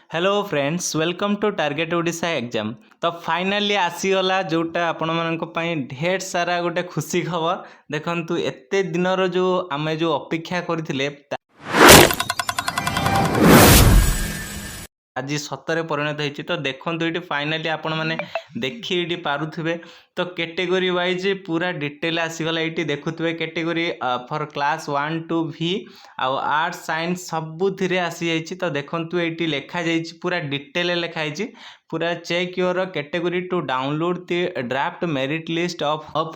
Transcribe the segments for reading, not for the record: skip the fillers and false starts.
Hello friends welcome to target Odisha exam. तो finally आसीगला जोटा आपण मानक पई ढेर सारा गोटे खुशी खबर देखंतु एते दिनर जो आमे जो अपेक्षा करथिले आज सतरे परिणत होती। तो देखो ये फाइनाली आपण मैंने देखी ये पारुथिबे। तो कैटेगरी वाइज पूरा डिटेल आसीगला ये देखुवे category for class 1 to V आउ आर्ट्स साइंस सबुथिरे आसी जाइए। तो देखो ये लिखा जाइए पूरा डिटेल लिखाई पूरा check your category to download the draft merit list of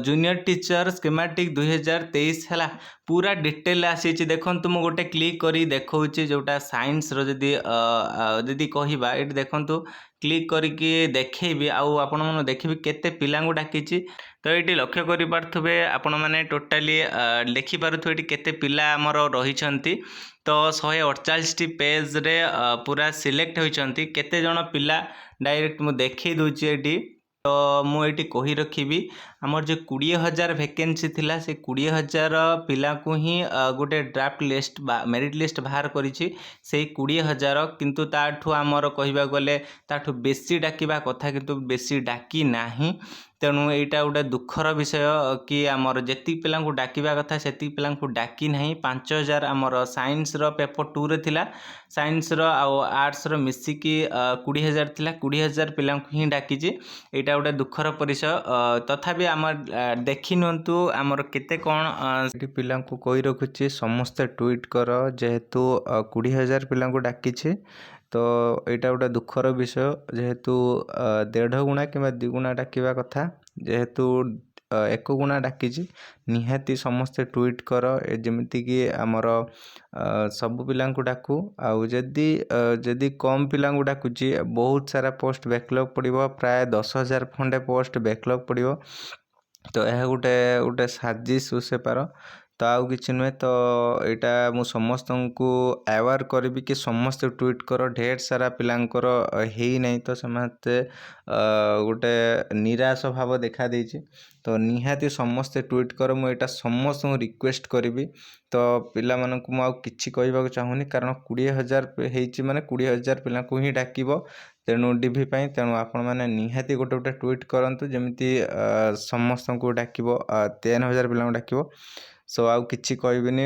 junior teacher schematic 2023 है पूरा डिटेल आसी। देखो मुझे गोटे क्लिक करी देखा जोटा साइंस रदी जदि कहवा ये देखो क्लिक करके देखेबी आपण मैंने देखिए केते पिला डाकी। तो ये लक्ष्य करें आपण मैंने टोटाली देखिपे ये केते पिला आमर रही। तो 148 पेज रे पूरा सिलेक्ट होती केते जन पिला डायरेक्ट मुझे देखी दूची ये। तो मुझे कही रखी आमर जो 20,000 वैकेंसी थिला से 20,000 पिला को ही गोटे ड्राफ्ट लिस्ट मेरिट लिस्ट बाहर करिछि से 20,000 किंतु ताठू आमर कहबा गले ताठू बेसी डाकिबा कथा किंतु बेसी डाकी नाही। तेणु यहाँ गोटे दुखर विषय कि आमर जी पिला डाकिबा कथा से पिला डाकी नहीं। 5,000 आमर साइंस पेपर 2 रे थिला साइंस आउ आर्ट्स मिसिकी 20,000 थिला 20,000 पिला ही डाकी। यहाँ गोटे दुखर परिचय तथापि आम देखी नुंतु आमर केते कौन पिला कही रखुची समस्ते ट्वीट कर जेहेतु 20,000 पिला डाकी। तो यहाँ गोटे दुखर विषय जेहेतु 1.5 गुणा कि 2 गुणा डाकिबा कथा जेहेतु 1 गुणा डाकी निहाती समस्ते ट्वीट कर जमीती कि आमर सब पिला डाकू आउ जदि कम पिला डाकुची बहुत सारा पोस्ट बैकलॉग पड़ो प्राय 10,000 खंडे पोस्ट बैकलॉग पड़ो। तो यह गोटे गोटे साजिश से पार तो आउ कि नुहे। तो यहाँ मु समस्त को अवेयर करी कि समस्त ट्वीट कर ढेर सारा पिलांकर है नहीं तो समस्ते गोटे निराश भाव देखा देछि। तो निहाती समस्ते ट्वीट कर मुझे समस्त रिक्वेस्ट करी। तो पिला मानक मु किछि कहबाक चाहूनी कारण 20,000 होती माने 20,000 पिला को ही डाकिबो। तेणु डीभी तेणु आपण मैंने निहाती गोटे गोटे ट्वीट करंतु जमिति समस्त को डाकिबो 13,000 पिला डाकिबो। सो आउ किछि कहबिनी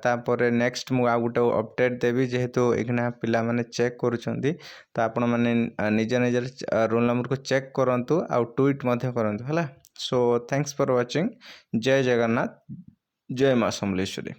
तापर नेक्स्ट मु आ गोटे अपडेट देवी जेहेतु एखना पिला माने चेक करूछंती। तो आपण माने निज निज रोल नंबर को चेक करंतु आउ ट्वीट मध्य करंतु हला। So thanks for watching. जय जगन्नाथ जय मां समलेश्वरी।